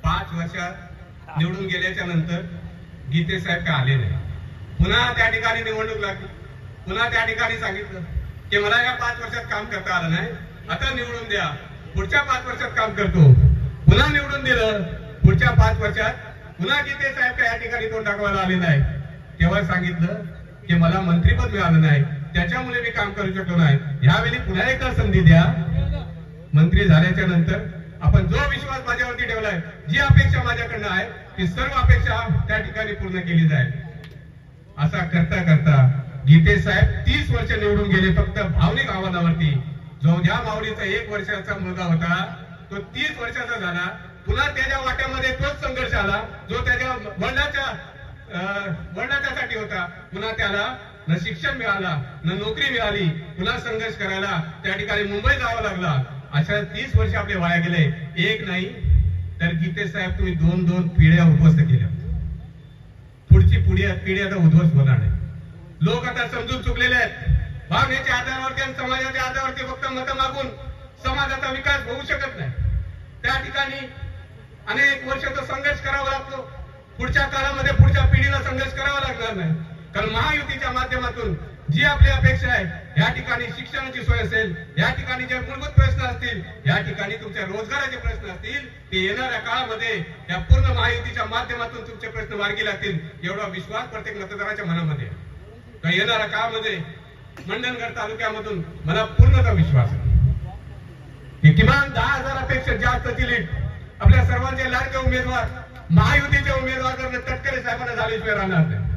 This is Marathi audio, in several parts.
5 वर्षात निवडून गेल्याच्या नंतर गीते साहेब काय आले नाही. पुन्हा त्या ठिकाणी निवडणूक लागली. पुन्हा त्या ठिकाणी सांगितलं की मला या 5 वर्षात काम करता आलं नाही, आता निवडून द्या, पुढच्या 5 वर्षात काम करतो. पुन्हा निवडून दिलं. पुढच्या 5 वर्षात पुन्हा गीते साहेब काय या ठिकाणी तोंड दाखवायला आले नाही. तेव्हा सांगितलं की मला मंत्रीपद मिळालं नाही, त्याच्यामुळे मी काम करू शकलो नाही. यावेळी पुन्हा एकदा संधी द्या. मंत्री झाल्याच्या नंतर आपण जो विश्वास माझ्यावरती ठेवलाय, जी अपेक्षा माझ्याकडनं आहे ती सर्व अपेक्षा त्या ठिकाणी पूर्ण केली जाईल. असा करता करता गीते साहेब 30 वर्ष निवडून गेले फक्त भावनिक आव्हानावरती. जो ज्या माऊलीचा 1 वर्षाचा मुलगा होता तो 30 वर्षाचा झाला. पुन्हा त्याच्या वाट्यामध्ये तोच संघर्ष आला जो त्याच्या वडिलांच्यासाठी होता. पुन्हा त्याला न शिक्षण मिळाला, न नोकरी मिळाली, पुन्हा संघर्ष करायला त्या ठिकाणी मुंबई जावं लागला. अशा 30 वर्ष आपले वाया गेले. एक नाही तर गीते साहेब तुम्ही 2 पिढ्या उद्ध्वस्त केल्या. पुढची पिढी आता उद्ध्वस्त होणार नाही. लोक आता समजून चुकलेले आहेत. भावनेच्या आधारावरती आणि समाजाच्या आधारावरती फक्त मतं मागून समाजाचा विकास होऊ शकत नाही. त्या ठिकाणी अनेक वर्षाचा संघर्ष करावा लागतो. पुढच्या काळामध्ये पुढच्या पिढीला संघर्ष करावा लागणार नाही. कारण महायुतीच्या माध्यमातून जी आपली अपेक्षा आहे, या ठिकाणी शिक्षणाची सोय असेल, या ठिकाणी जे मूलभूत प्रश्न असतील, या ठिकाणी तुमच्या रोजगाराचे प्रश्न असतील, ते येणाऱ्या काळामध्ये या पूर्ण महायुतीच्या माध्यमातून तुमचे प्रश्न मार्गी लागतील एवढा विश्वास प्रत्येक मतदाराच्या मनामध्ये आहे. येणाऱ्या काळामध्ये मंडणगड तालुक्यामधून मला पूर्णतः विश्वास आहे. किमान 10,000 पेक्षा जास्तची लीड आपल्या सर्वांचे लाडके उमेदवार महायुतीचे उमेदवार करणं तटकरे साहेबांना झाल्याशिवाय राहणार नाही.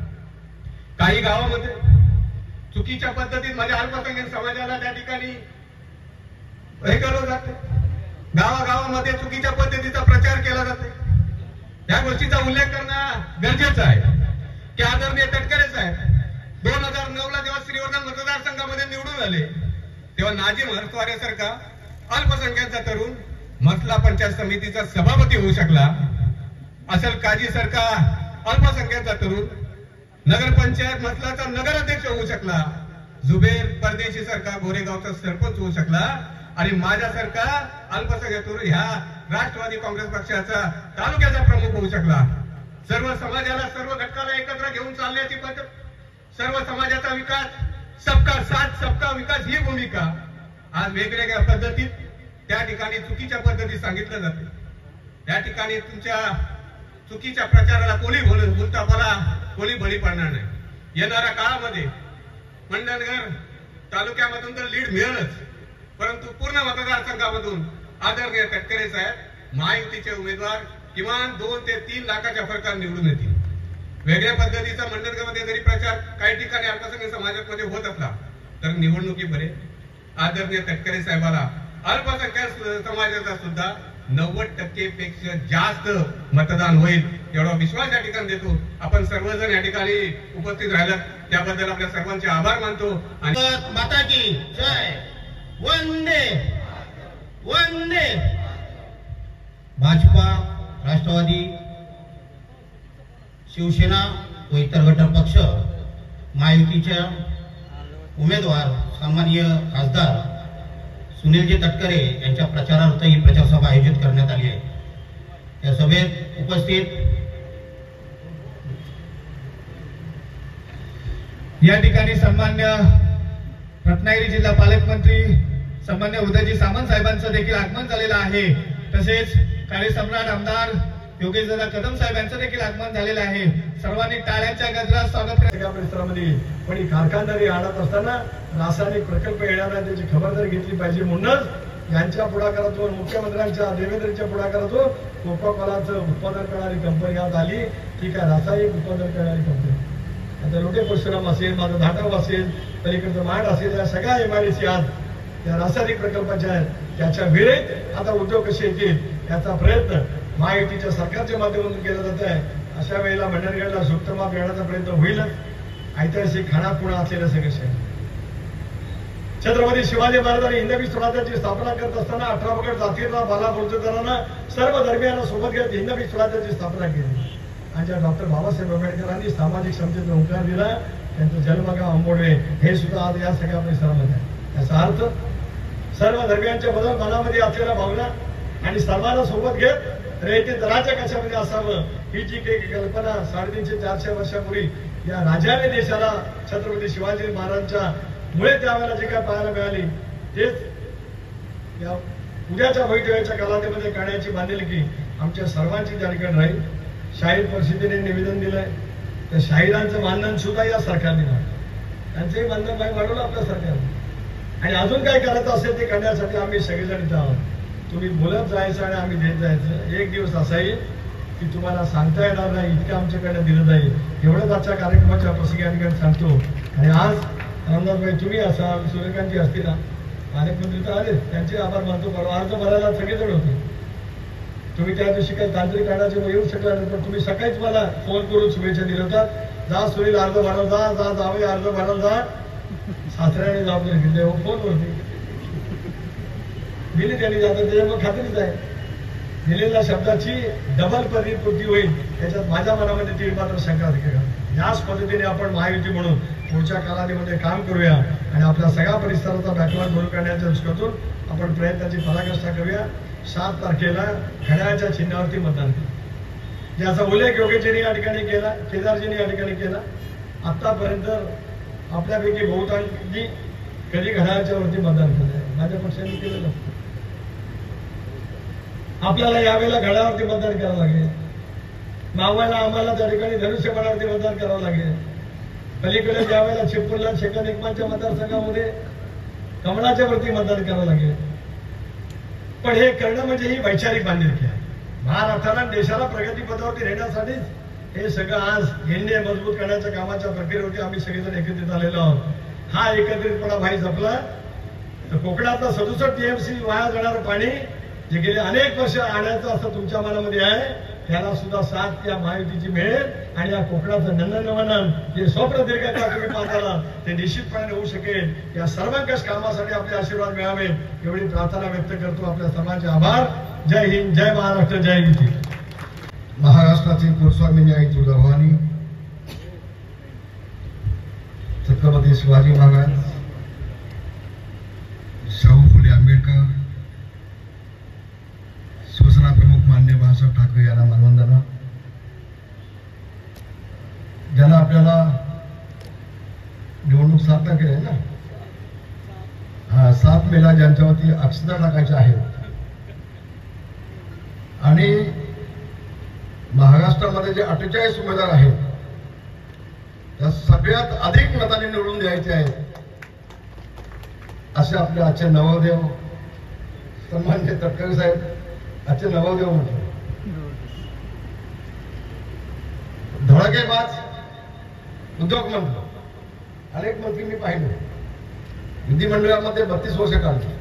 काही गावामध्ये चुकीच्या पद्धतीत माझ्या अल्पसंख्याक समाजाला त्या ठिकाणी हे केलं जाते. गावागावामध्ये चुकीच्या पद्धतीचा प्रचार केला जातो. या गोष्टीचा उल्लेख करणं गरजेचं आहे की आदरणीय तटकरे साहेब 2009ला जेव्हा श्रीवर्धन मतदारसंघामध्ये निवडून आले तेव्हा नाजिम हरस्वारेसारखा अल्पसंख्याकचा तरुण मसला पंचायत समितीचा सभापती होऊ शकला. असल काजी सारखा अल्पसंख्याकचा तरुण नगरपंचायत मसलाचा नगराध्यक्ष होऊ शकला. जुबेर परदेशी सारखा गोरेगावचा सरपंच होऊ शकला. आणि माझ्यासारखा अल्पसंख्याक तरुण ह्या राष्ट्रवादी काँग्रेस पक्षाचा तालुक्याचा प्रमुख होऊ शकला. सर्व समाजाला, सर्व घटकाला एकत्र घेऊन चालण्याची पद्धत, सर्व समाजाचा विकास, सबका साथ सबका विकास ही भूमिका आज वेगवेगळ्या पद्धतीत त्या ठिकाणी चुकीच्या पद्धतीत सांगितलं जाते. त्या ठिकाणी तुमच्या चुकीच्या प्रचाराला कोणी बळी पडणार नाही. येणाऱ्या काळामध्ये मंडणगड तालुक्यामधून तर लीड मिळेलच, परंतु पूर्ण मतदारसंघामधून आदरणीय तटकरे साहेब महायुतीचे उमेदवार किमान 2 ते 3 लाखाच्या फरकाने निवडून येतील. वेगळ्या पद्धतीचा मंडणगडमध्ये जरी प्रचार काही ठिकाणी अल्पसंख्याक समाजामध्ये होत असला तर निवडणुकीमध्ये आदरणीय तटकरे साहेबाला अल्पसंख्याक समाजाचा सुद्धा 90% पेक्षा जास्त मतदान होईल एवढा विश्वास या ठिकाणी देतो. आपण सर्वजण या ठिकाणी उपस्थित राहिलात त्याबद्दल आपल्या सर्वांचे आभार मानतो. आणि माता की जय. वंदे वंदे. भाजपा, राष्ट्रवादी, शिवसेना व इतर घटक पक्ष महायुतीच्या उमेदवार सन्माननीय खासदार सुनीलजी तटकरे यांच्या प्रचारार्थ ही प्रचारसभा आयोजित करण्यात आली आहे. या सभेत उपस्थित या ठिकाणी सन्मान्य रत्नागिरी जिल्हा पालकमंत्री सन्मान्य उदयजी सामंत साहेबांचं देखील आगमन झालेलं आहे. तसेच काळे सम्राट आमदार योगेशदादा कदम साहेब यांचं देखील आगमन झालेलं आहे. सर्वांनी टाळ्यांच्या गजरात स्वागत या परिसरामध्ये पण ही कारखानदारी आणत असताना रासायनिक प्रकल्प येणारा त्याची खबरदारी घेतली पाहिजे. म्हणूनच यांच्या पुढाकारातून, मुख्यमंत्र्यांच्या देवेंद्रच्या पुढाकारातून कोका कोलाचं उत्पादन करणारी कंपनी आज आली. ती काय रासायनिक उत्पादन करणारी कंपनी. आता लोटे परशुराम असेल, माझं धाटाव असेल, पलीकडचं मांड असेल, या सगळ्या MIDC आज त्या रासायनिक प्रकल्पाच्या आहेत. त्याच्या वेळेत आता उद्योग कसे येतील याचा प्रयत्न महायुतीच्या सरकारच्या माध्यमातून केला जात आहे. अशा वेळेला मंडणगडला सुप्तमाप येण्याचा प्रयत्न होईलच. ऐतिहासिक खाणापुणा असलेलं सगळं शहर. छत्रपती शिवाजी महाराजांनी हिंदवी स्वराज्याची स्थापना करत असताना 18 पगड जातीला बाला बोलताना सर्व धर्मियांना सोबत घेत हिंदवी स्वराज्याची स्थापना केली. आणि ज्या डॉक्टर बाबासाहेब आंबेडकरांनी सामाजिक समतेचा हुंकार दिला, त्यांचं जन्मगाव आंबोडे हे सुद्धा आज या सगळ्या परिसरामध्ये आहे. याचा अर्थ सर्व धर्मियांच्या बदल मनामध्ये असलेल्या भावना आणि सर्वांना सोबत घेत रयते दराच्या कशामध्ये असावं ही जी काही कल्पना 350-400 वर्षापूर्वी या राजाने देशाला छत्रपती शिवाजी महाराजांच्या मुळे त्यावेळेला जे काय पाहायला मिळाली तेच या उद्याच्या भवितव्याच्या कालावधीमध्ये करण्याची बांधिलकी आमच्या सर्वांची त्या ठिकाणी राहील. शाहीर परिषदेने निवेदन दिलंय, त्या शाहिरांचं मानधन सुद्धा या सरकारने वाढलं, त्यांचंही मानधन वाढवलं आपल्या सरकारने. आणि अजून काय करायचं असेल ते करण्यासाठी आम्ही सगळेजण इथं आहोत. तुम्ही बोलत जायचं आणि आम्ही देत जायचं. एक दिवस असा येईल की तुम्हाला सांगता येणार नाही इतकं आमच्याकडनं दिलं जाईल. एवढंच आजच्या कार्यक्रमाच्या प्रसंगी या ठिकाणी सांगतो. आणि आज रामदासभाई तुम्ही असाल, सूर्यकांतजी असतील, पालकमंत्री तर आले, त्यांचे आभार मानतो. परवा अर्ज भरायला सगळेजण होते. तुम्ही त्या दिवशी काही तांत्रिक कारणाचे येऊ शकला नाही, पण तुम्ही सकाळीच मला फोन करून शुभेच्छा दिल्या होत्या. जा सुनील अर्ज भरायला जा, जावई अर्ज भरायला जा. सासऱ्याने जबाबदारी घेतली फोनवरती दिली त्यांनी जातात. त्याच्यामुळे खात्रीच आहे दिलेल्या शब्दाची डबल परिपूर्ती होईल याच्यात माझ्या मनामध्ये ती मात्र शंका देखील. याच पद्धतीने आपण महायुती म्हणून पुढच्या कालावधीमध्ये काम करूया आणि आपल्या सगळ्या परिसराचा बॅकलॉग दूर करण्याच्या दृष्टीतून आपण प्रयत्नाची पराकाष्ठा करूया. 7 तारखेला घड्याळाच्या चिन्हावरती मतदान करू, याचा उल्लेख योगेशजींनी या ठिकाणी केला, केदारजींनी या ठिकाणी केला. आतापर्यंत आपल्यापैकी बहुतांशी कधी घड्याळाच्या वरती मतदान केलं, माझ्या पक्षाने केलेलं. आपल्याला यावेळेला घड्याळावरती मतदान करावं लागेल. मावळला आम्हाला त्या ठिकाणी धनुष्यबाणावरती मतदान करावं लागेल. पलीकडे ज्यावेळेला चिपळूणला शेखर एकमानच्या मतदारसंघामध्ये कमळाच्या वरती मतदान करावं लागेल. पण हे करणं म्हणजे ही वैचारिक बांधिलकी आहे. महाराष्ट्राला देशाला प्रगतीपथावरती नेण्यासाठीच हे सगळं आज एनडीए मजबूत करण्याच्या कामाच्या प्रक्रियेवरती आम्ही सगळेजण एकत्रित आलेलो आहोत. हा एकत्रितपणा भाई जपला तर कोकणातलं 67 TMC वाया जाणारं पाणी जे गेले अनेक वर्ष आणायचं असं तुमच्या मनामध्ये आहे, त्याला सुद्धा साथ या महायुतीची मिळेल आणि या कोकणाचं नंदनवन जे स्वप्न दीर्घकाळ तुम्ही पाहताना ते निश्चितपणे होऊ शकेल. या सर्वंकष कामासाठी आपले आशीर्वाद मिळावे एवढी प्रार्थना व्यक्त करतो. आपल्या सर्वांचे आभार. जय हिंद, जय महाराष्ट्र, जय युती. महाराष्ट्राचे कुलस्वामिनी आई तुळजाभवानी, छत्रपती शिवाजी महाराज, शाहू फुले आंबेडकर, शिवसेना प्रमुख मान्य बाळासाहेब ठाकरे यांना मानवंदना. ज्यांना आपल्याला निवडणूक 7 तारखेला आहे ना, 7 मेला ज्यांच्यावरती अक्षता टाकायच्या आहेत आणि महाराष्ट्रामध्ये जे 48 उमेदवार आहेत त्या सगळ्यात अधिक मतांनी निवडून द्यायचे आहेत असे आपले आजचे नवोदेव सन्माननीय तटकरे साहेब, आजचे नवोदेव म्हटलं धडाकेबाज उद्योग मंत्री, अनेक मंत्री मी पाहिले विधिमंडळामध्ये 32 वर्ष काढली,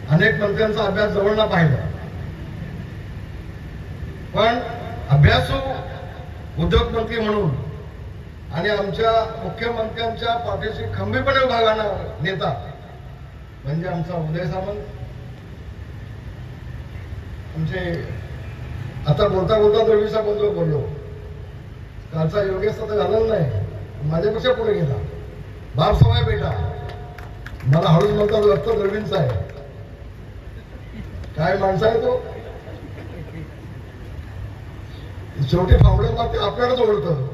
अनेक मंत्र्यांचा अभ्यास जवळना पाहिला. पण अभ्यासू उद्योगमंत्री म्हणून आणि आमच्या मुख्यमंत्र्यांच्या पाठीशी खंबीरपणे उभा राहणारा नेता म्हणजे आमचा उदय सामंत. आमचे आता बोलता बोलता द्रविडचा बंधू बोललो, कालचा योगेश तर झालेला नाही, माझ्यापेक्षा पुढे गेला. बाप सवाय बेटा, मला हळूच म्हणतात रक्त द्रविडचा आहे. काय माणसा आहे तो, शेवटी फावड्याला ते आपल्यालाच ओळखतं.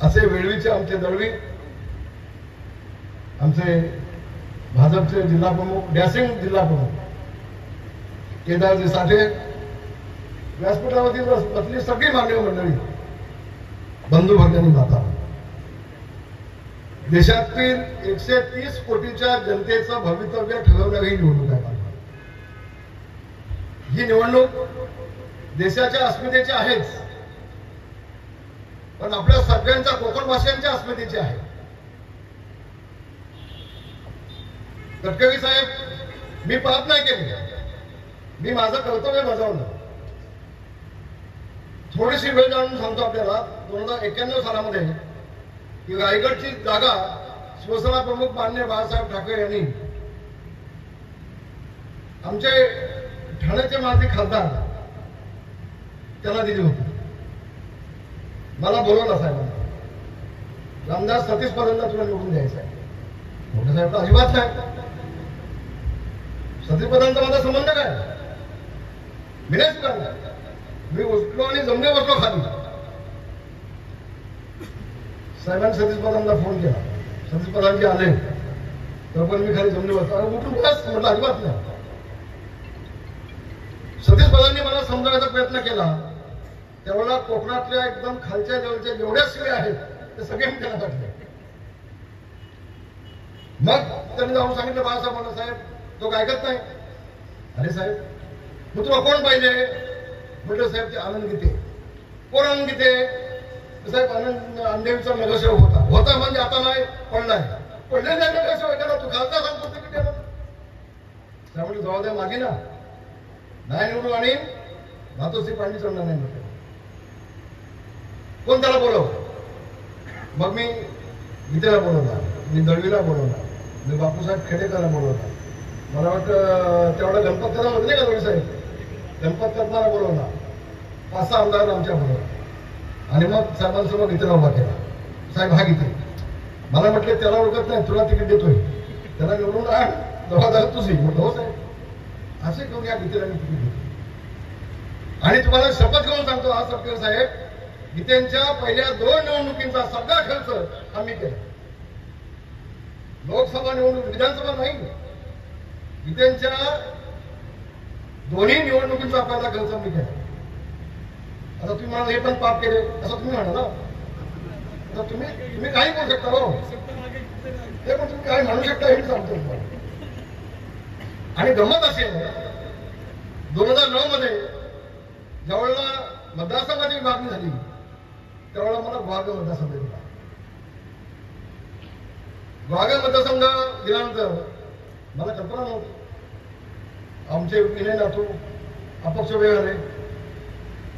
असे वेळवीचे आमचे दळवी, आमचे भाजपचे जिल्हा प्रमुख, डॅसिंग जिल्हा प्रमुख केदारजी साठे, व्यासपीठावरती बसली सगळी मान्य मंडळी, बंधू भगिनी माता, देशातील 130 कोटीच्या जनतेचं भवितव्य ठरवणारी ही निवडणूक आहे. ही निवडणूक देशाच्या अस्मितेची आहेच, पण आपल्या सगळ्यांच्या कोकण भाषांच्या अस्मितेची आहे. गडकरी साहेब, मी पाहत नाही केली, मी माझं कर्तव्य बजावलं. थोडीशी वेळ जाणून सांगतो आपल्याला. 2091 सालामध्ये ही रायगडची जागा शिवसेना प्रमुख मान्य बाळासाहेब ठाकरे यांनी आमचे ठाण्याचे माजी खासदार त्यांना दिली होती. मला बोलवलं साहेबांना, रामदास सतीश पर्यंत तुला निवडून द्यायचं आहे. मोठे साहेब तर अजिबात नाही, सतीपदांचा माझा संबंध काय? मी नाही स्वीकारला. मी उठलो आणि जमणे बसलो खाली. साहेबांनी सतीशपदांना फोन केला. सतीशपदांचे आले तर पण मी खाली जमणे बसलो. उठून बस म्हटलं, अजिबात नाही. सतीशपदांनी मला समजावण्याचा प्रयत्न केला. त्यावेळेला कोकणातल्या एकदम खालच्या लेवलच्या जेवढ्या शिवे आहेत ते सगळे मी त्यांना टाकले. मग त्यांनी जाऊन सांगितलं, बाळासाहेबांना, साहेब तो ऐकत नाही. अरे साहेब, मग तुला कोण पाहिजे? म्हटलं, साहेब ते आनंद गीते. कोण आनंद गीते? साहेब आनंद अंधेरीचा नगरसेवक होता म्हणजे आता नाही, पडलाय. पडले नाही नगरसेवक त्याला तू खालचा सांगतो ते किती? त्यामुळे जबाबदारी मागे ना, नाही निवडून आणि मातोश्री पांडी चढणार नाही म्हटलं. कोण त्याला बोलव? मग मी गीतेला बोलवला, मी दळवीला बोलवला, मी बापूसाहेब खेडेकरला बोलवला. मला वाटतं तेवढा गणपत करा म्हटले का दळवी साहेब, गणपत करताना बोलवला. 5-6 आमदार आमच्या बोलवला आणि मग साहेबांसमोर गीतेला उभा केला. साहेब हा गीते. मला म्हटले त्याला ओळखत नाही, तुला तिकीट देतोय, त्याला निवडून आण, जबाबदारी तुझी. म्हटलं हो साहेब, असे करून या गीतेला मी तिकीट देतो. आणि तुम्हाला शपथ घेऊन सांगतो, हा सटकर साहेब, गीतेंच्या पहिल्या 2 निवडणुकींचा सगळा खर्च आम्ही केला. लोकसभा निवडणूक, विधानसभा नाही, गीतेंच्या दोन्ही निवडणुकींचा पहिला खर्च आम्ही केला. आता तुम्ही म्हणाल हे पण पाप केले असं तुम्ही म्हणाल ना, आता तुम्ही काही बोलू शकता हो, ते पण तुम्ही काही म्हणू शकता हे सांगतो. आणि गंमत अशी आहे, 2009 मध्ये ज्यावेळेला मतदारसंघाची विभागणी झाली त्यावेळेला मला गुहागर मतदारसंघ दिला. गुहागर मतदारसंघ दिल्यानंतर मला कल्पना नव्हती. आमचे विनय नातू अपक्ष उभे झाले.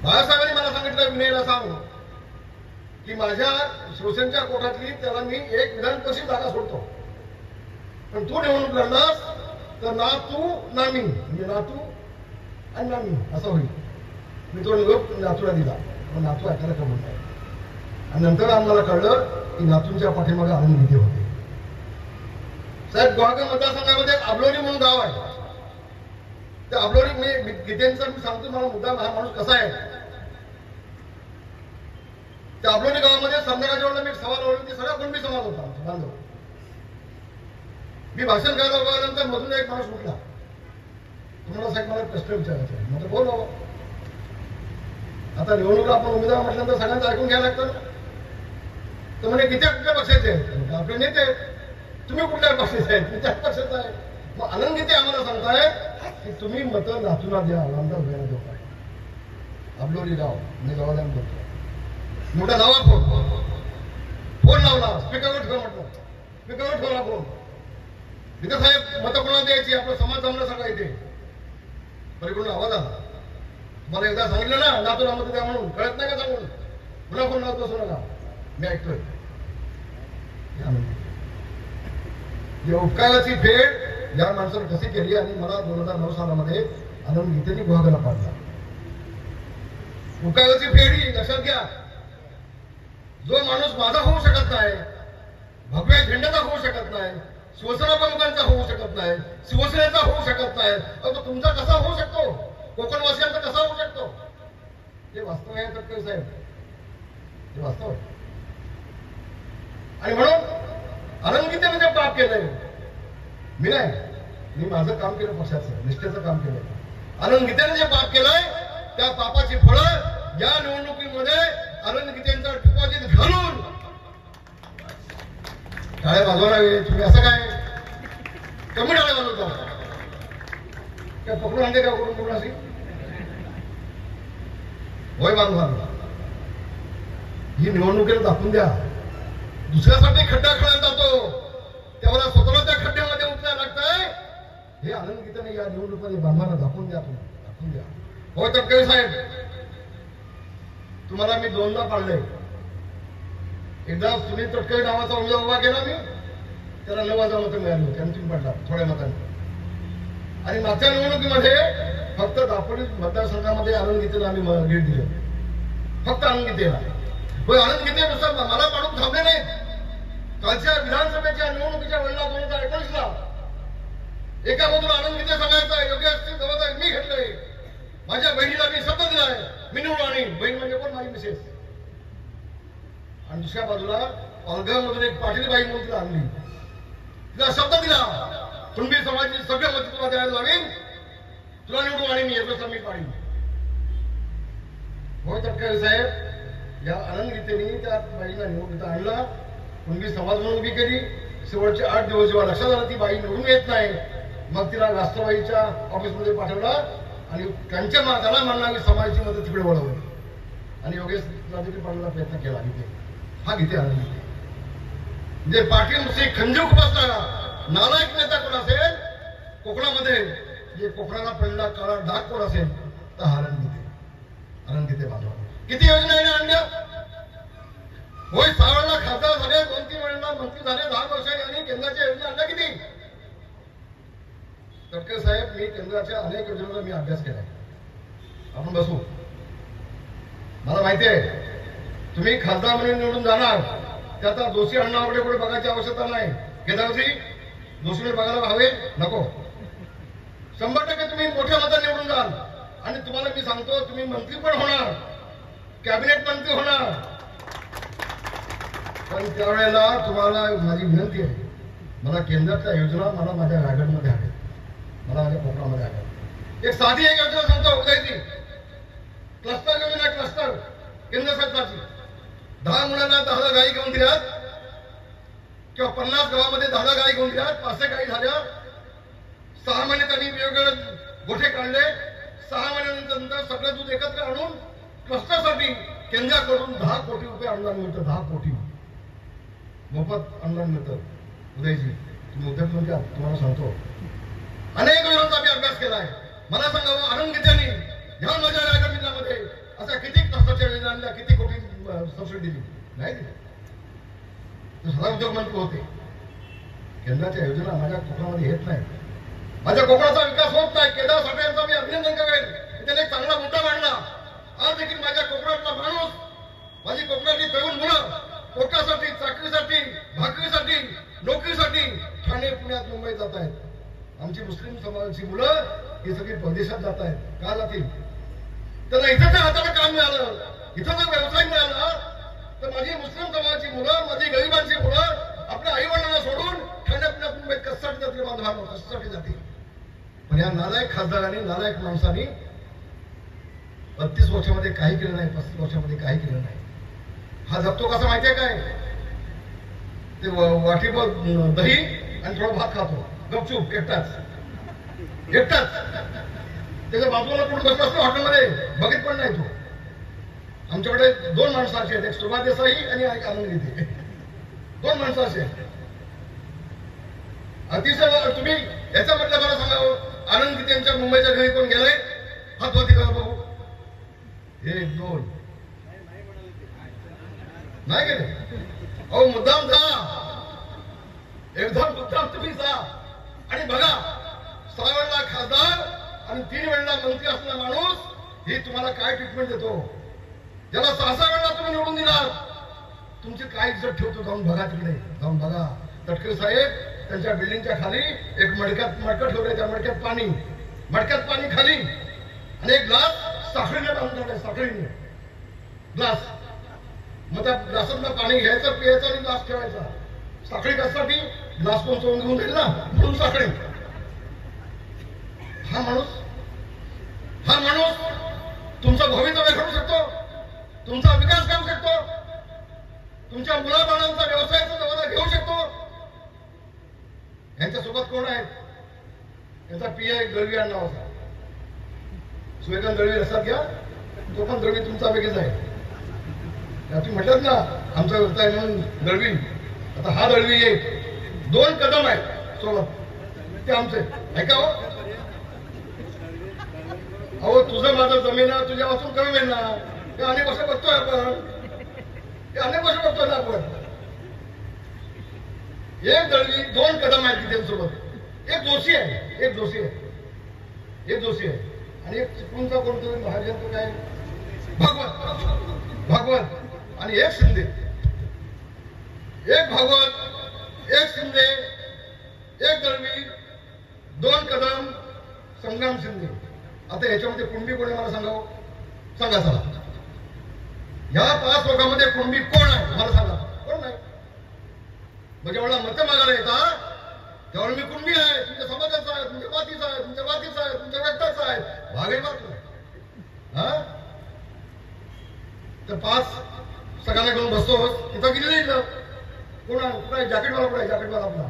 बाळासाहेबांनी मला सांगितलं, विनयला सांग की माझ्या शिवसेनेच्या कोठातली त्याला मी 1 विधान परिषद जागा सोडतो, पण तू निवडणूक लढलास तर ना तू ना मी, म्हणजे नातू आणि ना मी असं होईल. मी तो निरोप नातूला दिला, पण नातू ऐकायला का म्हणताय. आणि नंतर आम्हाला कळलं की नातूंच्या पाठीमागे आनंद गीते होते. साहेब, गुहागर मतदारसंघामध्ये आबलोरी म्हणून गाव आहे. त्या आबलोरी मी गीतेंचा मी सांगतो, मला मुद्दा हा माणूस कसा आहे. त्या आबलोरी गावामध्ये संध्याकाळच्या वेळेला मी सभा लावली, सगळा कुणबी समाज होता बांधव. मी भाषण करायला उभारल्यानंतर मधून एक माणूस उठला. तुम्हाला साहेब मला प्रश्न विचारायचा आहे. म्हटलं बोल बाबा. आता निवडणूक आपण उमेदवार म्हटल्यानंतर सगळ्यांचं ऐकून घ्यायला लागतं. तर म्हणजे किती कुठल्या पक्षाचे आहेत? आपले नेते. तुम्ही कुठल्या पक्षाचे आहेत? मी त्याच पक्षाचा आहे. मग आनंद गीते आम्हाला सांगताय की तुम्ही मतं नातूला द्या, आमदार व्हायला देऊ काय. आबलोरी गाव मी गावाला बोलतो. मोठा लावा फोन लावला, स्पीकरवर ठेवा म्हटलं. स्पीकरवर ठेवला फोन. गीते साहेब, मतं कोणाला द्यायची? आपला समाज जमला सगळा इथे. परिपूर्ण आवाज आला. मला एकदा सांगितलं ना नातूला मतं द्या म्हणून, कळत नाही का सांगून? पुन्हा फोन लावत बसू नका, मी ऐकतोय. उपकाराची फेड या माणसानं कशी केली आणि मला 2009 सालामध्ये आनंद गीतेने गुहागरला पाडला. उपकाराची फेड ही लक्षात घ्या. जो माणूस माझा होऊ शकत नाही, भगव्या झेंड्याचा होऊ शकत नाही, शिवसेना प्रमुखांचा होऊ शकत नाही, शिवसेनेचा होऊ शकत नाही, तो तुमचा कसा होऊ शकतो? कोकणवासियांचा कसा होऊ शकतो? हे वास्तव आहे तटकरे साहेब, हे वास्तव आहे. आणि म्हणून आनंद गीते म्हणजे पाप केलंय. मी नाही, मी माझं काम केलं, पक्षाचं निष्ठेचं काम केलं. आनंद गीतेने जे पाप केलंय त्या पापाची फळं या निवडणुकीमध्ये आनंद गीतेंचं डिपॉझिट घालून टाळे वाजवणारे. तुम्ही असं काय कमी टाळे वाजवता? काय पकडून आणले का कुठून कुठून अशी? होय बांधवांना, ही निवडणुकीला दाखवून द्या. दुसऱ्यासाठी खड्डा खेळायला जातो तेव्हा स्वतःला त्या खड्ड्यामध्ये उतरायला लागतंय. हे आनंद गीतेने या निवडणुकीमध्ये बांधवांना दाखवून द्या, तुम्ही दाखवून द्या. होय तटकरे साहेब, तुम्हाला मी 2दा पाडलंय. एकदा सुनील तटकरे नावाचा उमेदवार उभा केला मी, त्याला 9,000 मतं मिळाली होती आणि तुम्ही पडला थोड्या मतांनी. आणि मागच्या निवडणुकीमध्ये फक्त दापोली मतदारसंघामध्ये आनंद गीतेला आम्ही लीड दिले, फक्त आनंद गीतेला. होय, आनंद गीते नुसार मला पाडून थांबले नाहीत. कालच्या विधानसभेच्या निवडणुकीच्या वेळेला 2019ला एका बाजूला आनंद गीते सांगायचा योगेश जवळ मी घेतलंय, माझ्या बहिणीला मी शब्द दिलाय मी निवडून आणीन, बहीण म्हणजे कोण माझी मिसेस. आणि दुसऱ्या बाजूला पालघरमधून एक पाटीलबाई म्हणून तिला आणली, तिला शब्द दिला कुणबी समाजाची सगळं मत तुला द्यायला लावीन, तुला निवडून आणीन, येतोच मी पाडीन. होय तटकरे साहेब, या आनंद गीतेने त्या बाईला निवडून आणला, कुणबी समाज म्हणून उभी केली. शेवटचे 8 दिवस जेव्हा लक्षात आलं ती बाई निवडून येत नाही, मग तिला राष्ट्रवादीच्या ऑफिसमध्ये पाठवला आणि त्यांच्या त्याला मानणारी समाजाची मदत तिकडे वळवली आणि योगेश राजेंद्र पाटलांना प्रयत्न केला. गीते हा गीते आनंद गीते म्हणजे पाटील नुसते खंजीर खुपसणारा नालायक नेता कोण असेल कोकणामध्ये, जे कोकणाला पडलेला काळा डाग कोण असेल तर हा आनंद गीते. आनंद गीते बांधवा किती योजना याने आणल्या. होय 6 वेळेला खासदार झाले, 2-3 वेळेला मंत्री झाले, 10 वर्ष यांनी केंद्राच्या योजना आणल्या किती. तटकरे साहेब, मी केंद्राच्या अनेक योजनांचा मी अभ्यास केलाय. आपण बसू. मला माहिती आहे तुम्ही खासदार म्हणून निवडून जाणार, त्याचा दोषी अण्णाकडे पुढे बघायची आवश्यकता नाही. केदारजी दोषीने बघायला हवे नको. 100% तुम्ही मोठ्या मताने निवडून जाल आणि तुम्हाला मी सांगतो तुम्ही मंत्री पण होणार, कॅबिनेट मंत्री होणार. पण त्यावेळेला तुम्हाला माझी विनंती आहे, मला केंद्राच्या योजना मला माझ्या रायगडमध्ये हव्या, मला माझ्या कोकणामध्ये हव्या. एक साधी एक योजना सांगतो उदयची, क्लस्टर योजना. क्लस्टर केंद्र सरकारची 10 मुलांना 10 गायी घेऊन दिल्यात किंवा 50 गावामध्ये 10 गायी घेऊन दिल्यात, 500 गायी झाल्या. 6 महिने त्यांनी वेगवेगळे गोठे काढले. 6 महिन्यानंतर सगळं दूध एकत्र आणून क्लस्टरसाठी केंद्राकडून 10 कोटी रुपये अनुदान मिळतं. 10 कोटी मोफत अनुदान मिळतं. उदयजी तुम्ही उद्योगमंत्री आहात, तुम्हाला सांगतो अनेक योजनांचा मी अभ्यास केलाय. मला सांगावं आनंद गीतेंनी ह्या माझ्या रायगड जिल्ह्यामध्ये अशा किती क्लस्टरच्या योजना आणल्या, किती कोटी सबसिडी दिली नाही दिली. सदा उद्योगमंत्री होते. केंद्राच्या योजना माझ्या कोकणामध्ये येत नाही, माझ्या कोकणाचा विकास होत नाही. केदार साठे यांचा मी अभिनंदन करेन, त्याने एक चांगला मुद्दा मांडला. आज देखील माझ्या कोकणातला माणूस, माझी कोकणातली तरुण मुलं पोटासाठी, चाकरीसाठी, भाकरीसाठी, नोकरीसाठी ठाणे, पुण्यात, मुंबईत जात आहेत. आमची मुस्लिम समाजाची मुलं ही सगळी परदेशात जात आहेत. का जातील? त्यांना इथं जर हाताला काम मिळालं, इथं जर व्यवसाय मिळाला तर माझी मुस्लिम समाजाची मुलं, माझी गरिबांची मुलं आपल्या आई वडिलांना सोडून ठाणे, पुण्यात, मुंबईत कशासाठी जातील? बांधवांना कशासाठी जातील? पण या नालायक खासदारांनी, नालायक माणसांनी 32 वर्षामध्ये काही केलं नाही, 35 वर्षामध्ये काही केलं नाही. हा जपतो कसा माहितीये काय? ते वाटीभर दही आणि थोडा भात खातो गपचूप, एकटाच. त्याच्या बाजूला कोण बसला असतो हॉटेलमध्ये, बघित पण नाही तो. आमच्याकडे 2 माणसं असे आहेत, एक सुभाष देसाई आणि एक आनंद गीते. 2 माणसं असे आहेत. अतिशय तुम्ही याच्यामधलं मला सांगावं, आनंद गीते यांच्या मुंबईच्या घरी कोण गेलाय? हात वरती करा बघू. 1, 2 नाही गेले. अहो मुद्दाम जा, एकदम मुद्दाम तुम्ही जा आणि बघा. 6 वेळेला खासदार आणि 3 वेळेला मंत्री असलेला माणूस हे तुम्हाला काय ट्रीटमेंट देतो. ज्याला 6 वेळेला तुम्ही निवडून दिला, तुमची काय इज्जत ठेवतो जाऊन बघा, तिकडे जाऊन बघा. तटकरे साहेब त्यांच्या बिल्डिंगच्या खाली एक मडकं ठेवलंय, त्या मडक्यात पाणी खाली आणि एक ग्लास साखळीने बांधून ठेवलाय, साखळीने ग्लास. मग त्या ग्लासातलं पाणी घ्यायचं, पियायचं आणि ग्लास ठेवायचा. साखळी कशासाठी? ग्लास कोण चोरून घेऊन जाईल ना, म्हणून साखळी. हा माणूस तुमचं भवितव्य घडू शकतो, तुमचा विकास करू शकतो, तुमच्या मुलाबाळांचा व्यवसायाचा जबाबदार घेऊ शकतो. यांच्यासोबत कोण आहेत? यांचा पीआय दळवी नावाचा सुवेगन दळवी लक्षात घ्या. तो पण दळवी तुमचा वेगळीच आहे. तुम्ही म्हटलं ना आमचा व्यवसाय म्हणून दळवी. आता हा दळवी एक 2 कदम आहेत सोबत, ते आमचे. ऐका हो, अहो तुझं माझं जमीन तुझ्या वाचून कमी आहे ना. ते अनेक वर्ष बघतोय आपण, ना आपण. एक दळवी 2 कदम आहेत त्यांच्यासोबत. एक दोषी आहे आणि एक चिपळूणचा कोणतरी महाजन, तो काय भागवत आणि एक शिंदे. एक भागवत, एक शिंदे, एक दळवी, 2 कदम संग्राम शिंदे. आता याच्यामध्ये कुणबी कोणी मला सांगा चला. या 5 लोकांमध्ये कुणबी कोण आहे मला सांगा. कोण नाही. म्हणजे जेव्हा मतं मागायला येतात त्यावेळी मी कुणबी आहे, तुमच्या समाजाचा आहे, तुमच्या मातीचा आहे, तुमच्या वातीचा आहे, तुमच्या व्यक्ताचा आहे, भागही मारतो. हा तर 5 सगळ्यांना घेऊन बसतोस तिथं किती नाही इथं कोण आहे. कुठं आहे जॅकेटवाला. कुठं आहे जॅकेटवाला आपला.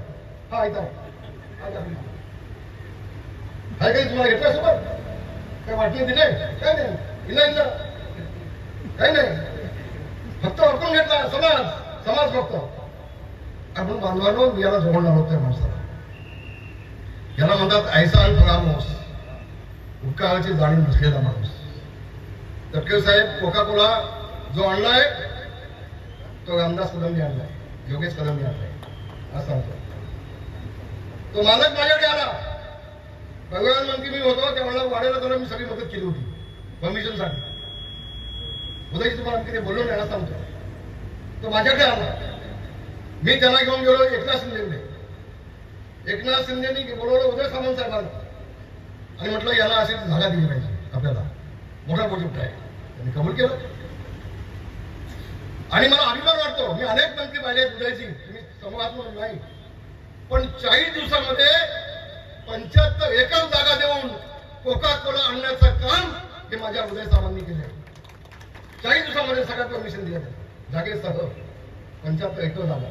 हा इथं आहे काही तुम्हाला घेतलं सोबत काय वाटलं दिले काय नाही इला काही नाही. फक्त ओळखून घेतला समाज फक्त. आपण बांधवांनो याला जोडणार होत त्या माणसाला. याला म्हणतात ऐसा अल्परामोस, उपकाराची जाणीव नसलेला माणूस. तटकरे साहेब कोका कोला जो आणलाय तो रामदास कदमने आणलाय, योगेश कदमने आणलाय असं सांगतो. तो मालक माझ्याकडे आला. परिवहन मंत्री मी होतो त्यावेळेला वाड्याला त्याला मी सगळी मदत केली होती परमिशनसाठी. उद्याची तुम्हाला मी तिथे बोलून यायला सांगतो. तो माझ्याकडे आला. मी त्याला घेऊन गेलो एकनाथ शिंदेकडे. एकनाथ शिंदेनी बोलवलं उदय सामंत साहेबांना आणि म्हटलं याला अशी जागा दिली पाहिजे आपल्याला, मोठा प्रोजेक्ट आहे. त्यांनी कबूल केलं आणि मला अभिमान वाटतो. मी अनेक मंत्री पाहिले उदयची, तुम्ही समूहात म्हणून नाही, पण 40 दिवसामध्ये 75 एकर जागा देऊन कोका कोला आणण्याचं काम हे माझ्या उदय सामंतनी केले. 40 दिवसामध्ये सगळ्यात परमिशन दिलं जागेसह 75 एकर जागा.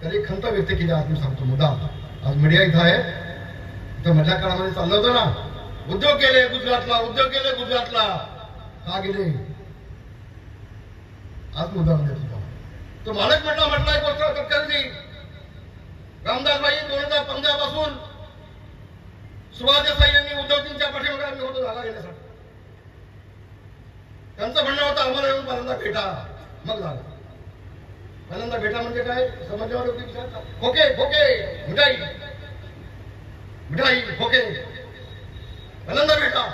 त्याने खंत व्यक्त केली. आज मी सांगतो मुद्दाम. आज मीडिया इथं आहे. इथं मधल्या काळामध्ये चाललं होतं ना, उद्योग केले गुजरातला, उद्योग केले गुजरातला, का गेले आज मुद्दाम देत होता. तो मालक म्हटला एक गोष्ट तत्काळी रामदासबाई 2015 पासून सुभाष देसाई यांनी उद्धवजींच्या पाठीमागे आम्ही होतो जागा घेण्यासाठी. त्यांचं म्हणणं होतं आम्हाला येऊन पहिल्यांदा भेटा मग झालं. पहिल्यांदा भेटा म्हणजे काय समजल्यावर लोक विचारतात. खोके खोके मिठाई मिठाई खोके पहिल्यांदा भेटा.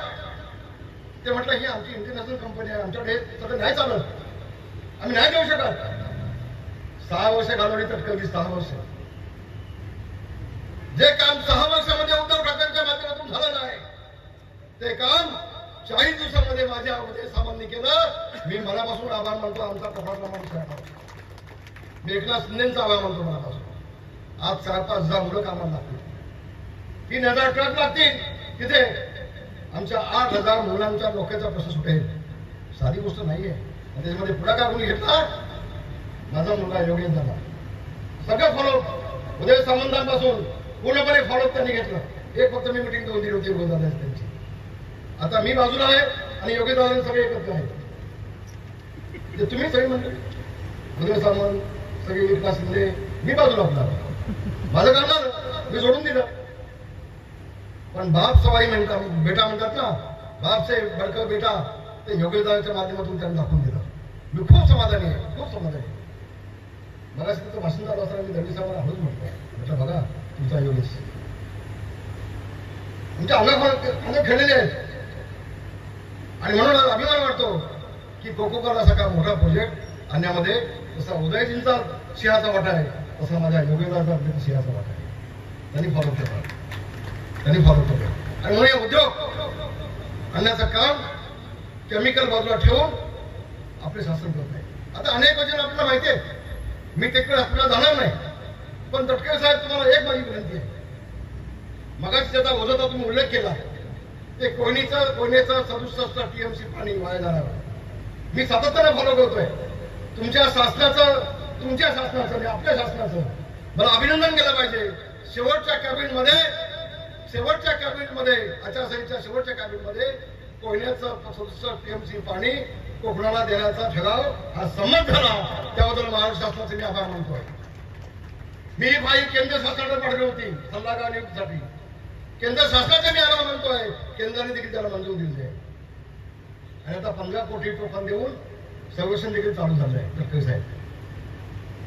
ते म्हटलं ही आमची इंटरनॅशनल कंपनी आहे, आमच्याकडे सगळं नाही चालत, आम्ही नाही देऊ शकत. 6 वर्ष घालवली तटकरली. 6 वर्ष जे काम 6 वर्षामध्ये उद्धव ठाकरेंच्या माध्यमातून झालं नाही ते काम 40 दिवसामध्ये माझ्या उदय सामंतनी केलं. मी मनापासून आभार मानतो. आमचा कपाटला माणूस आहे. मी एकनाथ शिंदेचा आभार मानतो मनापासून. आज 4-5 हजार मुलं कामाला लागतील, 3000 ट्रक लागतील. तिथे आमच्या 8000 मुलांच्या डोक्याचा प्रश्न सुटेल. साधी गोष्ट नाहीये. त्याच्यामध्ये पुढाकार कोणी घेतला? माझा मुलगा योगेश दादा. सगळं फॉलो उदय सामंतांपासून पूर्णपणे फॉलो त्यांनी घेतलं. एक फक्त मी मिटिंग घेऊन दिली होती योगेश दादा त्यांची. आता मी बाजूला आहे आणि योगेश दादा सगळे एकत्र आहेत. ते तुम्ही सगळी मंडळी उदय सामंत सगळे एकनाथ शिंदे मी बाजूला होणार. माझं करणार मी सोडून दिलं. पण बाप सवाई म्हणतात बेटा म्हणतात ना, बापचे बडकर बेटा ते योगेश दादाच्या माध्यमातून त्यांनी दाखवून दिलं. मी खूप समाधानी आहे, खूप समाधानी आहे. मला तिथं भाषण झालं असताना मी दंडी साहेबांना हळूच म्हटलं बघा तुमचा योगेश तुमच्या अंगात खेळलेले आहेत. आणि म्हणून अभिमान वाटतो की कोकोकोला सारखा मोठा प्रोजेक्ट आणण्यामध्ये जसा उदयजींचा सिंहाचा वाटा आहे तसा माझ्या योगेशदाचा सिंहाचा वाटा आहे. त्यांनी फॉलो केला. आणि म्हणून हे उद्योग आणण्याचं काम केमिकल बाजूला ठेवून आपले शासन करत आहे. आता अनेक योजना आपल्याला माहिती आहे. मी तिकडे आपल्याला जाणार नाही, पण तटकरे साहेब तुम्हाला एक माझी विनंती आहे. मगाशी त्याचा ओझाचा तुम्ही उल्लेख केला ते कोयनेचं 67 TMC पाणी वाया जाणार. मी सातत्याने फॉलो करतोय. तुमच्या शासनाचं आणि आपल्या शासनाचं मला अभिनंदन केलं पाहिजे. शेवटच्या कॅबिनेटमध्ये आचारसंहितेच्या शेवटच्या कॅबिनेटमध्ये कोयनेचं 67 TMC पाणी कोकणाला देण्याचा ठराव हा संमत झाला. त्याबद्दल महाराष्ट्र शासनाचे मी आभार मानतोय. मी ही फाईल केंद्र शासनाकडे पाठवली होती सल्लागार नियुक्तीसाठी. केंद्र शासनाचे मी आभार मानतोय. केंद्राने देखील त्याला मंजुरी दिली आहे आणि आता 15 कोटी टोकन देऊन सर्वेक्षण देखील चालू झालं आहे. तटकरे साहेब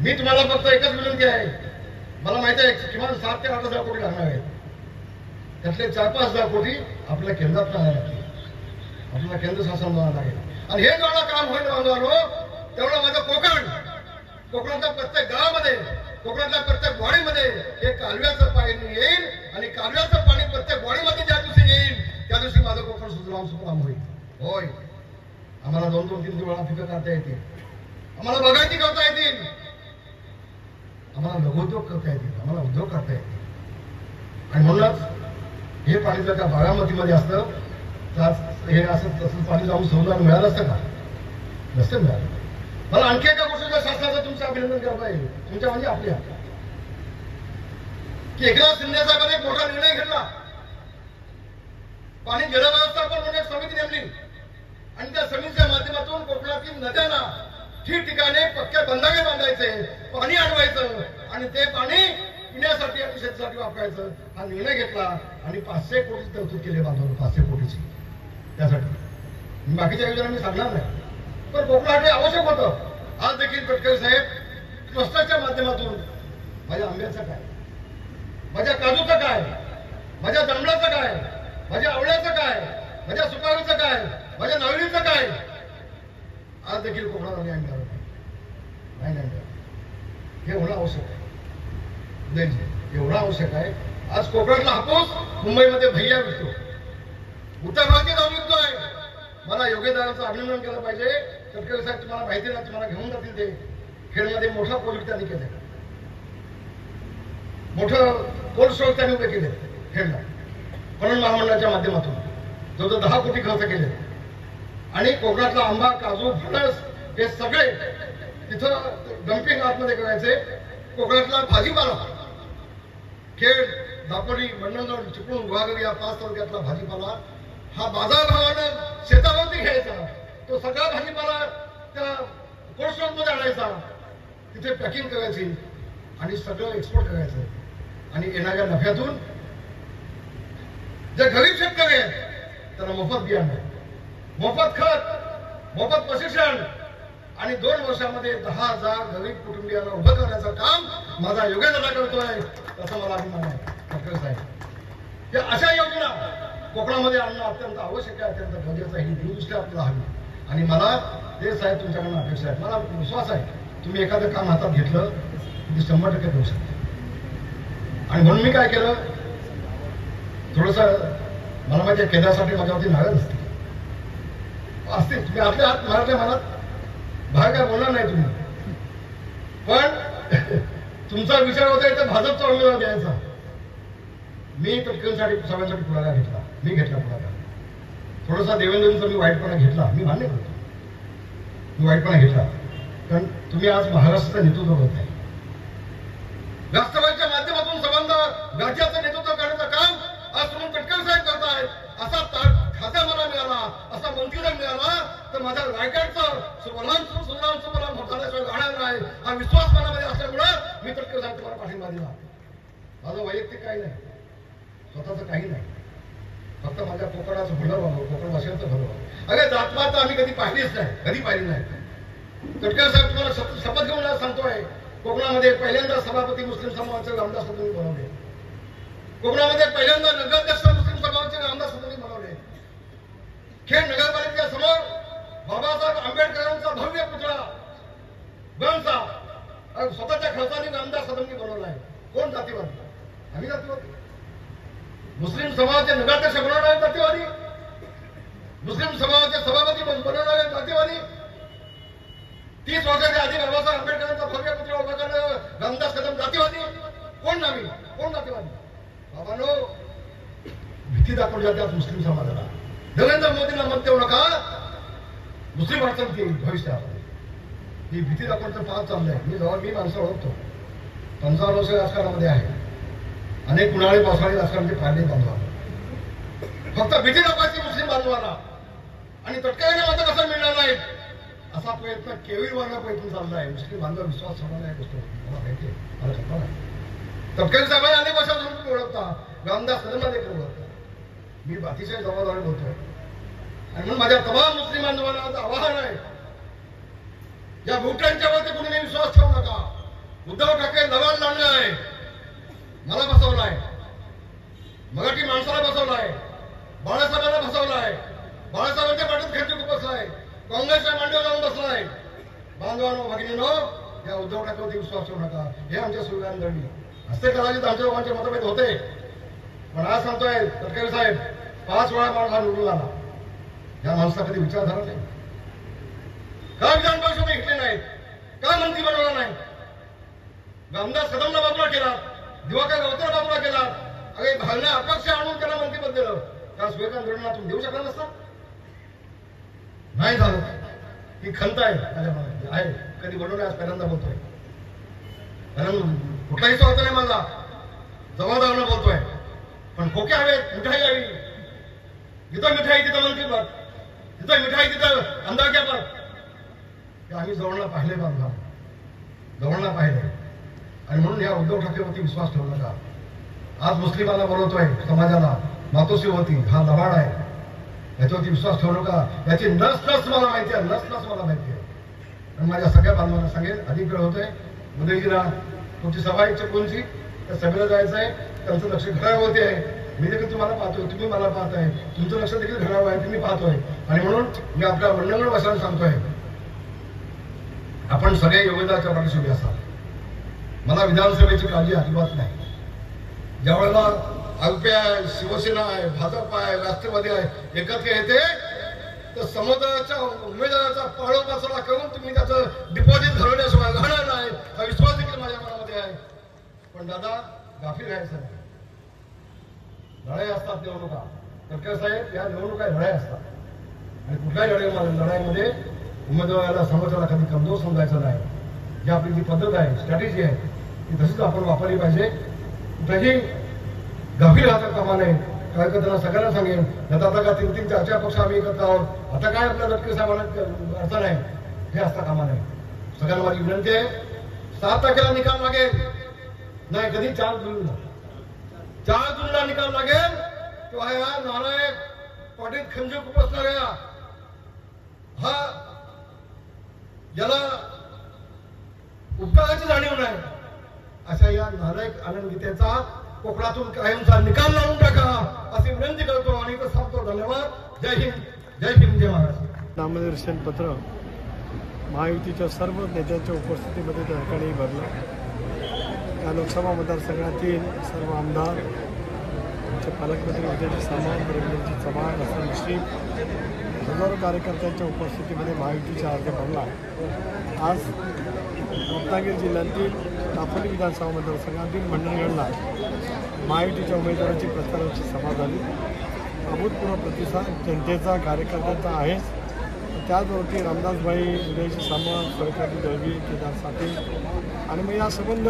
मी तुम्हाला फक्त एकच विनंती आहे. मला माहिती आहे किमान 7 ते 8 हजार कोटी लागणार आहेत. त्यातले 4-5 हजार कोटी आपल्या केंद्रात आणायला लागतील. आपल्याला केंद्र शासन लागेल. आणि हे जेवढं काम होईल बांधवानो तेवढं माझं कोकणातल्या प्रत्येक गावामध्ये कोकणातल्या प्रत्येक वाडीमध्ये एक कालव्याचं पाणी येईल. आणि कालव्याचं पाणी प्रत्येक वाडीमध्ये ज्या दिवशी येईल त्या दिवशी माझं कोकण सुजलाम सुफलाम होईल. होय, आम्हाला 2-3 वेळा पिकं काढता येतील, आम्हाला बागायती करता येतील, आम्हाला लघुउद्योग करता येतील, आम्हाला उद्योग करता येतील. आणि म्हणूनच हे पाणी जर का बारामतीमध्ये असतं तर हे असं तसं पाणी जाऊन समुद्रात मिळालं असतं का? नसतं मिळालं. मला आणखी एका गोष्टीच्या शासनाचं तुमचं अभिनंदन करता येईल, तुमच्या म्हणजे आपल्या, की एकनाथ शिंदे साहेबांनी एक मोठा निर्णय घेतला. पाणी जलव्यवस्थापन म्हणून एक समिती नेमली आणि त्या समितीच्या माध्यमातून कोकणातील नद्यांना ठिकठिकाणी पक्के बंधारे बांधायचे, पाणी अडवायचं आणि ते पाणी पिण्यासाठी आणि शेतीसाठी वापरायचं हा निर्णय घेतला आणि 500 कोटीची तरतूद केली बांधून, 500 कोटीची. त्यासाठी बाकीच्या योजना मी सांगणार नाही, पण कोकणासाठी आवश्यक होतं. आज देखील गडकरी साहेब क्लस्टरच्या माध्यमातून माझ्या आंब्याचं काय, माझ्या काजूचं काय, माझ्या जांभळाचं काय, माझ्या आवळ्याचं काय, माझ्या सुपारीचं काय, माझ्या नारळीचं काय, आज देखील कोकणाला न्याय मिळाला नाही. हे होणं आवश्यक आहे, एवढं आवश्यक आहे. आज कोकणातला हापूस मुंबईमध्ये भैया विकतो, उत्तर भारतीय जाऊन विकतोय. मला योगेदारांचं अभिनंदन केलं पाहिजे. गडकरी साहेब तुम्हाला माहिती नाही, तुम्हाला घेऊन जातील ते खेडमध्ये मोठा प्रोजेक्ट त्यांनी केलाय, मोठं कोल्ड स्टोरेज त्यांनी उभे केले खेडला पणन महामंडळाच्या माध्यमातून. जवळजवळ 10 कोटी खर्च केले आणि कोकणातला आंबा, काजू, फणस हे सगळे तिथं डम्पिंग आतमध्ये करायचे. कोकणातला भाजीपाला खेड, दापोली, मंडणगड, चिपळूण, गुहागर या 5 तालुक्यातला भाजीपाला हा बाजारभावानं शेतावरती घ्यायचा. तो सगळा भाजीपाला त्या कोल्ड स्टोरेजमध्ये आणायचा, तिथे पॅकिंग करायची आणि सगळं एक्सपोर्ट करायचं. आणि येणाऱ्या नफ्यातून जे गरीब शेतकरी आहेत त्यांना मोफत बियाणं, मोफत खत, मोफत प्रशिक्षण आणि 2 वर्षामध्ये 10,000 गरीब कुटुंबियांना उभं करण्याचं काम माझा योगेदादा करतोय, त्याचा मला अभिमान आहे. डॉक्टर साहेब, या अशा योजना कोकणामध्ये आणणं अत्यंत आवश्यक आहे, अत्यंत गरजेचं आहे. ही दूरदृष्टी आपल्याला हवी आणि मला ते साहेब तुमच्याकडून अपेक्षा आहे. मला विश्वास आहे तुम्ही एखादं काम हातात घेतलं की 100% करू शकता. आणि म्हणून मी काय केलं, थोडस मला माझ्या केंद्रासाठी माझ्यावरती नाराज असते तुम्ही आपल्या हात मारल्या मनात बाहेर काय बोलणार नाही तुम्ही, पण तुमचा विचार होता इथं भाजपचा उमेदवार द्यायचा. मी तटकरीसाठी सगळ्यांसाठी पुढाकार घेतला, मी घेतला पुढाकार. थोडासा देवेंद्रचा मी वाईटपणा घेतला, मी मान्य करतो, मी वाईटपणा घेतला. कारण तुम्ही आज महाराष्ट्राचं नेतृत्व करत आहे, राष्ट्रवादीच्या माध्यमातून संबंध राज्याचं नेतृत्व करण्याचं काम आज तुम्ही तटकरे साहेब करतायत. असा खासा मला मिळाला, असा मंत्रीला मिळाला तर माझ्या रायगडचं सुबलाम होताल्याशिवाय राहणार नाही हा विश्वास मनामध्ये असल्यामुळं मी तटकरे साहेब तुम्हाला पाठिंबा दिला. माझं वैयक्तिक काही नाही, स्वतःच काही नाही, फक्त माझ्या कोकणाचं भलं व्हावं, कोकण भाषेचं भलं व्हावं. अरे जातपात आम्ही कधी पाहिलीच नाही, कधी पाहिली नाही. तटकरे साहेब तुम्हाला शपथ घेऊन सांगतोय, कोकणामध्ये पहिल्यांदा सभापती मुस्लिम समाजाचे रामदास सदनी बनवले, कोकणामध्ये पहिल्यांदा नगराध्यक्ष मुस्लिम समाजाचे रामदास सदनी बनवले. खेड नगरपालिकेसमोर बाबासाहेब आंबेडकरांचा भव्य पुतळा गणचा स्वतःच्या खर्चाने रामदास सदनी बनवलाय. कोण जातीवादी? आम्ही जातीवादी. मुस्लिम समाजाचे नगराध्यक्ष बनवणारे जातीवादी, मुस्लिम समाजाचे सभापती बनवणारे जातीवादी, 30 वर्षाच्या आधी बाबासाहेब आंबेडकरांचा भव्य पुतळा उभा करणारे रामदास कदम जातीवादी. कोण नावी? कोण जातीवादी? बाबांनो, भीती दाखवली जाते मुस्लिम समाजाला. नरेंद्र मोदींना मत देऊ नका, मुस्लिम अडचण येईल भविष्यात. ही भीती दाखवण्याचं फार चाललंय. मी माणसं ओळखतो, 55 वर्ष राजकारणामध्ये आहे, अनेक उन्हाळी पावसाळी राजकारणाचे फायदे बांधवा. फक्त भीती दाखवायची मुस्लिम बांधवाला आणि तटकऱ्याने मतं कसं मिळणार नाही असा प्रयत्न केविलवाना प्रयत्न चालला आहे. मुस्लिम बांधव विश्वास ठेवणार नाही गोष्ट मला माहिती आहे, मला कल्पना आहे. तटकरे साहेबांनी अनेक वर्षापासून तुम्ही ओळखता, रामदास कदमला देखील ओळखता. मी अतिशय जबाबदारी बोलतोय आणि म्हणून माझ्या तमाम मुस्लिम बांधवांना आज आवाहन आहे, या भूटांच्यावरती कुणी विश्वास ठेवू नका. उद्धव ठाकरे लवाल लावलाय, मला बसवलाय, मराठी माणसाला बसवलाय, बाळासाहेबांना बसवलाय, बाळासाहेबांच्या पाठीत खेळची बसलाय, काँग्रेसच्या मांडीवर जाऊन बसलाय. बांधवांनो, भगिनीनो, या उद्धव ठाकरेवरती विश्वास ठेवू नका. हे आमच्या सुविधांनी घडली असते. कदाचित आमच्या लोकांचे मतभेद होते, पण आज सांगतोय तटकरे साहेब 5 वेळा माणूस हा निवडून आला. या माणसा कधी विचारधारा नाही. का विधान परिषद घेतले नाहीत? का मंत्री बनवला नाही? आमदार कदमला बाजूला केला, दिवाकर गवतेला बाजूला केला, अरे भावना अपक्ष आणून त्याला मंत्रीपद दिलं. त्या सूर्यकांत धोरणा तुम्ही देऊ शकला नसता? नाही झालं. ही खंत आहे माझ्या मनात आहे. कधी बनवलं आज पहिल्यांदा बोलतोय. कारण कुठलाही स्वार्थ नाही माझा, जबाबदारीनं बोलतोय. पण खोके हवेत, मिठाई हवी. जिथं मिठाई तिथं मंत्रीपद, जिथं मिठाई तिथं आमदारकीपद. हे आम्ही जवळला पाहिले बांधला, जवळला पाहिले. आणि म्हणून या उद्धव ठाकरेवरती विश्वास ठेवू नका. आज मुस्लिमांना बोलवतोय, समाजाला मातोश्रीवरती हा लबाड आहे, याच्यावरती विश्वास ठेवू नका. याची नस मला माहिती आहे, नस मला माहिती आहे. आणि माझ्या सगळ्या बांधवांना सांगेल, अधिक वेळ होतोय. उदयजीला तुमची सभा आहे कोणची, त्या सभेला जायचं आहे. त्यांचं लक्ष घड्याळावरती आहे. मी देखील तुम्हाला पाहतोय, तुम्ही मला पाहताय. तुमचं लक्ष देखील घड्याळावर आहे, तुम्ही पाहतोय. आणि म्हणून मी आपल्या मंडळाला बसायला सांगतोय, आपण सगळे योगदानाच्या पाठीशी उभे असाल. मला विधानसभेची काळजी अजिबात नाही. ज्यावेळेला अल्पे आहे, शिवसेना आहे, भाजप आहे, राष्ट्रवादी आहे एकत्र येते, तर समुदायाच्या उमेदवाराचा पाळोपाचोळा करून तुम्ही त्याचं डिपॉझिट घालवण्याशिवाय राहणार नाही, हा विश्वास देखील माझ्या मनामध्ये आहे. पण दादा गाफील राहायचं नाही. लढाई असतात निवडणुका. तटकरे साहेब, या निवडणुका लढाई असतात. आणि कुठल्याही लढाईमध्ये उमेदवाराला समाजाला कधी कमजोर समजायचं नाही. जी आपली जी पद्धत आहे, स्ट्रॅटेजी आहे, ती तशीच आपण वापरली पाहिजे. कुठेही गाफील राहता कामा नये. कार्यकर्त्यांना सगळ्यांना सांगेन, आता का 3-3, 4-4 पक्ष आम्ही एकत्र आहोत. आता काय आपल्या तटकरे साहेबांना अर्थ नाही, हे असता कामा नये. सगळ्यांना माझी विनंती आहे, 7 तारखेला निकाल लागेल. नाही, कधी 4 जूनला निकाल लागेल. तेव्हा या नालायक पाटील खंजूक उपसणाऱ्या हा ज्याला उपकाराची जाणीव नाही, अशा या नालायक आनंदितेचा कोकणातून कायमचा निकाल लावून टाका अशी विनंती करतो. आणि सांगतो धन्यवाद. जय हिंद, जय भीम, जय महाराष्ट्र. नामनिर्देशन पत्र महायुतीच्या सर्व नेत्यांच्या उपस्थितीमध्ये त्या ठिकाणी भरलं. या लोकसभा मतदारसंघातील सर्व आमदार, आमचे पालकमंत्री उदयजी सामंत, रवींद्रजी चव्हाण, हसन मुश्रीफ, हजारो कार्यकर्त्यांच्या उपस्थितीमध्ये महायुतीचा अर्ज भरला. आज रत्नागिरी जिल्ह्यातील दापोली विधानसभा मतदारसंघातील मंडणगडला महायुतीच्या उमेदवाराची प्रचाराची सभा झाली. अभूतपूर्व प्रतिसाद जनतेचा, कार्यकर्त्यांचा आहेच. त्याचबरोबर रामदासभाई, उदयजी सामंत, सूर्यकांत दळवी, केदार साठे आणि मग या संबंध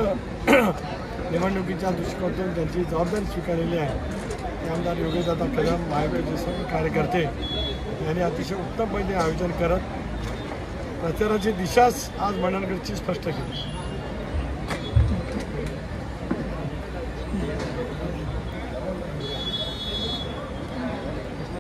निवडणुकीच्या दृष्टिकोनातून त्यांची जबाबदारी स्वीकारलेली आहे. आमदार योगेशदादा कदम, महायुतीचे सर्व कार्यकर्ते यांनी अतिशय उत्तम पद्धतीने आयोजन करत प्रचाराची दिशाच आज मंडणगडची स्पष्ट केली.